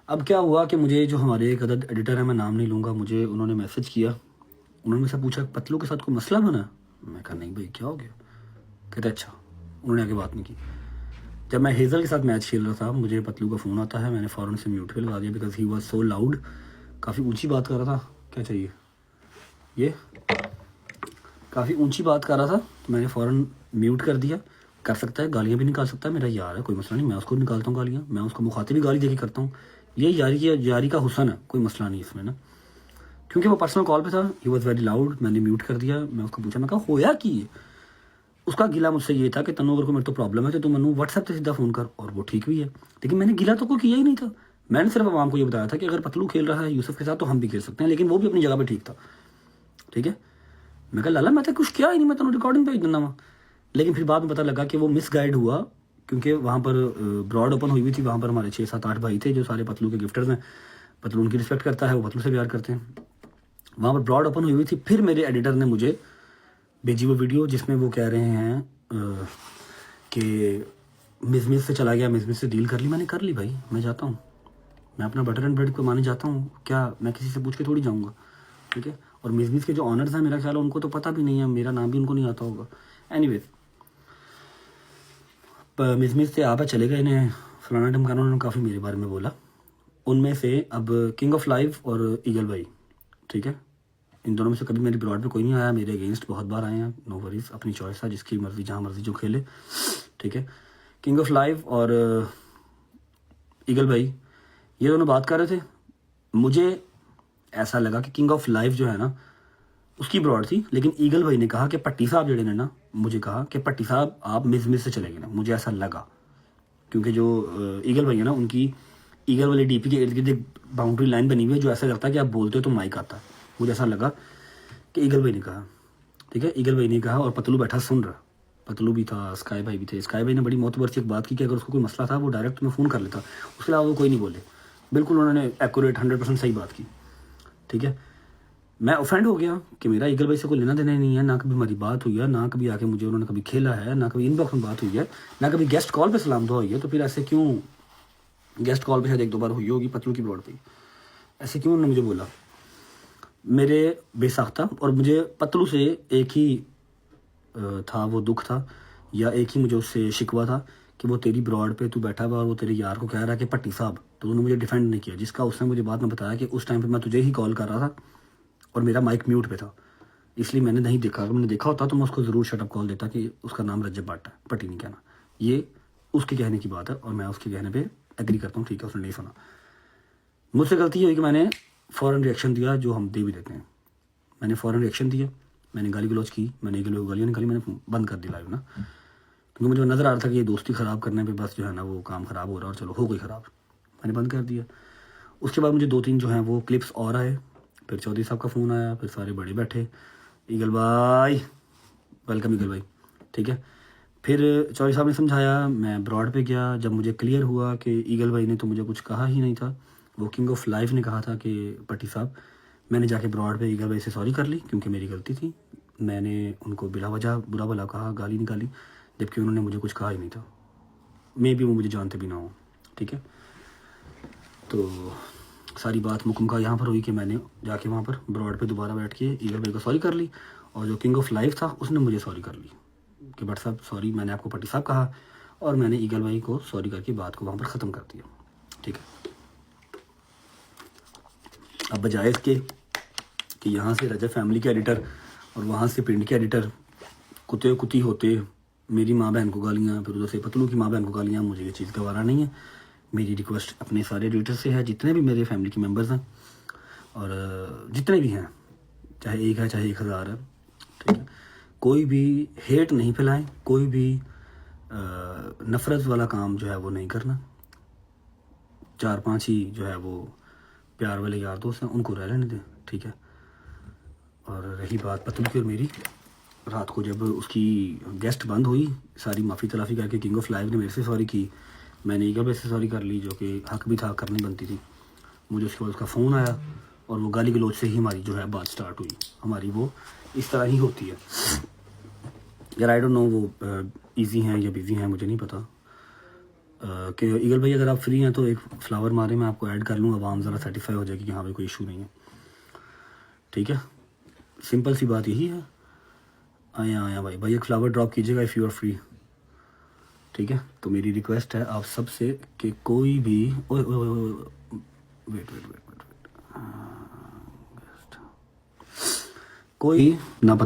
अब क्या हुआ कि मुझे जो हमारे एक अदद एडिटर है, मैं नाम नहीं लूँगा, मुझे उन्होंने मैसेज किया। उन्होंने मुझसे पूछा पतलू के साथ कोई मसला बना? मैं कहा नहीं भाई, क्या हो गया? कहते अच्छा। उन्होंने आगे बात नहीं की। जब मैं हेज़ल के साथ मैच खेल रहा था, मुझे पतलू का फ़ोन आता है, मैंने फ़ौरन से म्यूट पे लगा दिया because he was so loud. काफ़ी ऊंची बात कर रहा था। क्या चाहिए? ये काफ़ी ऊंची बात कर रहा था, तो मैंने फ़ौरन म्यूट कर दिया। कर सकता है, गालियाँ भी निकाल सकता है, मेरा यार है, कोई मसला नहीं, मैं उसको निकालता हूँ गालियाँ, मैं उसको मुखातिब भी गाली दे के करता हूँ। ये यारी का हुस्न है, कोई मसला नहीं इसमें ना। क्योंकि वो पर्सनल कॉल पे था, ही वॉज वेरी लाउड, मैंने म्यूट कर दिया। मैं उसको पूछा, मैं कहा होया कि उसका गिला मुझसे ये था कि तनु अगर को मेरे तो प्रॉब्लम है तो तू मनु व्हाट्सएप से सीधा फ़ोन कर, और वो ठीक भी है। लेकिन मैंने गिला तो कोई किया ही नहीं था। मैंने सिर्फ आवाम को ये बताया था कि अगर पतलू खेल रहा है यूसुफ के साथ तो हम भी खेल सकते हैं, लेकिन वो भी अपनी जगह पे ठीक था। ठीक है, मैं कहा लाला मैं तो कुछ किया ही नहीं, मैं तेन रिकॉर्डिंग भेज देना वहाँ। लेकिन फिर बाद में पता लगा कि वो मिसगाइड हुआ, क्योंकि वहाँ पर ब्रॉड ओपन हुई हुई थी। वहाँ पर हमारे 6 7 8 भाई थे जो सारे पतलू के गिफ्टर्स हैं। पतलू उनकी रिस्पेक्ट करता है, वो पतलू से प्यार करते हैं। वहाँ पर ब्रॉड ओपन हुई हुई थी। फिर मेरे एडिटर ने मुझे भेजी वो वीडियो जिसमें वो कह रहे हैं कि मिस से चला गया, मिस से डील कर ली। मैंने कर ली भाई, मैं जाता हूँ, मैं अपना बटर एंड ब्रेड को माने जाता हूँ। क्या मैं किसी से पूछ के थोड़ी जाऊँगा? ठीक है, और मिस के जो ऑनर्स हैं मेरा ख्याल है उनको तो पता भी नहीं है, मेरा नाम भी उनको नहीं आता होगा। एनीवेज मिस से आप चले गए, इन्हें फलाना ढमकाना, उन्होंने काफ़ी मेरे बारे में बोला। उनमें से अब किंग ऑफ लाइफ और ईगल भाई, ठीक है, इन दोनों में से कभी मेरी ब्रॉड पे कोई नहीं आया। मेरे अगेंस्ट बहुत बार आए हैं, नो वरीज, अपनी चॉइस है, जिसकी मर्जी जहाँ मर्जी जो खेले। ठीक है, किंग ऑफ लाइफ और ईगल भाई ये दोनों बात कर रहे थे। मुझे ऐसा लगा कि किंग ऑफ लाइफ जो है ना उसकी ब्रॉड थी, लेकिन ईगल भाई ने कहा कि पट्टी साहब जड़े ने ना मुझे कहा कि पट्टी साहब आप मिस से चले गए ना। मुझे ऐसा लगा क्योंकि जो ईगल भाई है ना उनकी ईगल वाली डीपी के इर्द गिर्द एक बाउंड्री लाइन बनी हुई है जो ऐसा लगता है कि आप बोलते हो तो माइक आता है। मुझे ऐसा लगा कि ईगल भाई ने कहा। ठीक है, ईगल भाई ने कहा और पतलू बैठा सुन रहा। पतलू भी था, स्काई भाई भी थे। स्काई भाई ने बड़ी मोतबर से एक बात की कि अगर उसको कोई मसला था वो डायरेक्ट तुम्हें फ़ोन कर लेता, उसके अलावा वो कोई नहीं बोले। बिल्कुल उन्होंने एक्यूरेट 100% सही बात की। ठीक है, मैं ऑफेंड हो गया कि मेरा ईगल भाई से कोई लेना देना ही नहीं है, ना कभी हमारी बात हुई है, ना कभी आके मुझे उन्होंने कभी खेला है, ना कभी इनबॉक्स में बात हुई है, ना कभी गेस्ट कॉल पे सलाम दुआ हुई है। तो फिर ऐसे क्यों, गेस्ट कॉल पे शायद 1 2 बार हुई होगी पतलू की ब्रॉड पे, ऐसे क्यों उन्होंने मुझे बोला? मेरे बेसाख्ता, और मुझे पतलू से एक ही था वो दुख था, या एक ही मुझे उससे शिकवा था कि वो तेरी ब्रॉड पे तू बैठा हुआ और वो तेरे यार को कह रहा है कि पट्टी साहब, तो उन्होंने मुझे डिफेंड नहीं किया, जिसका उसने मुझे बाद में बताया कि उस टाइम पे मैं तुझे ही कॉल कर रहा था और मेरा माइक म्यूट पे था, इसलिए मैंने नहीं देखा। अगर मैंने देखा होता तो मैं उसको ज़रूर शटअप कॉल देता कि उसका नाम रज्जब भट्ट है, पट्टी नहीं कहना। ये उसके कहने की बात है और मैं उसके कहने पर एग्री करता हूँ। ठीक है, उसने नहीं सुना। मुझसे गलती ये हुई कि मैंने फ़ौरन रिएक्शन दिया, जो हम दे भी देते हैं। मैंने फ़ौरन रिएक्शन दिया, मैंने गाली गलौज की, मैंने एक लोग गालियाँ निकाली, मैंने बंद कर दी लाइव ना, क्योंकि मुझे नज़र आ रहा था कि ये दोस्ती ख़राब करने पे बस जो है ना वो काम ख़राब हो रहा है, और चलो हो गई ख़राब, मैंने बंद कर दिया। उसके बाद मुझे 2 3 जो हैं वो क्लिप्स और आए, फिर चौधरी साहब का फ़ोन आया, फिर सारे बड़े बैठे, ईगल भाई वेलकम ईगल भाई। ठीक है, फिर चौधरी साहब ने समझाया, मैं ब्रॉड पे गया। जब मुझे क्लियर हुआ कि ईगल भाई ने तो मुझे कुछ कहा ही नहीं था, वो किंग ऑफ लाइफ ने कहा था कि पट्टी साहब, मैंने जाके ब्रॉड पे ईगल भाई से सॉरी कर ली क्योंकि मेरी गलती थी। मैंने उनको बिला वजह बुरा भला कहा, गाली निकाली, जबकि उन्होंने मुझे कुछ कहा ही नहीं था। मे भी वो मुझे जानते भी ना हो। ठीक है, तो सारी बात मुकम का यहाँ पर हुई कि मैंने जाके वहाँ पर ब्रॉड पे दोबारा बैठ के ईगल भाई को सॉरी कर ली, और जो किंग ऑफ लाइफ था उसने मुझे सॉरी कर ली कि भट्ट साहब सॉरी, मैंने आपको पट्टी साहब कहा, और मैंने ईगल भाई को सॉरी करके बात को वहाँ पर ख़त्म कर दिया। ठीक है, अब बजाय इसके कि यहाँ से रजब फैमिली के एडिटर और वहाँ से पिंड के एडिटर कुत्ते कुत्ती होते मेरी माँ बहन को गालियाँ, फिर उधर से पतलू की माँ बहन को गालियाँ, मुझे ये चीज़ गवारा नहीं है। मेरी रिक्वेस्ट अपने सारे एडिटर से है, जितने भी मेरे फैमिली के मेम्बर्स हैं और जितने भी हैं, चाहे 1 है चाहे 1000 है। ठीक है, कोई भी हेट नहीं फैलाएं, कोई भी नफ़रत वाला काम जो है वो नहीं करना। 4 5 ही जो है वो प्यार वाले यार दोस्त हैं, उनको रह लेने दें। ठीक है, और रही बात पतलू की और मेरी, रात को जब उसकी गेस्ट बंद हुई, सारी माफ़ी तलाफ़ी करके किंग ऑफ लाइफ ने मेरे से सॉरी की, मैंने ईगल भाई से सॉरी कर ली, जो कि हक भी था, करनी बनती थी। मुझे उसके बाद उसका फ़ोन आया और वो गाली गलौज से ही हमारी जो है बात स्टार्ट हुई। हमारी वो इस तरह ही होती है यार। आई डोंट नो वो ईजी हैं या बिजी हैं, मुझे नहीं पता। कि ईगल भाई अगर आप फ्री हैं तो एक फ्लावर मारे, मैं आपको ऐड कर लूँगा, आवाम ज़रा सेटिस्फाई हो जाएगी कि हाँ भाई कोई इशू नहीं है। ठीक है, सिंपल सी बात यही है। आया आया भाई, भाई एक फ्लावर ड्रॉप कीजिएगा इफ़ यू आर फ्री। ठीक है, तो मेरी रिक्वेस्ट है आप सबसे कि कोई भी ओए ओए ओए wait wait wait wait wait कोई ना पता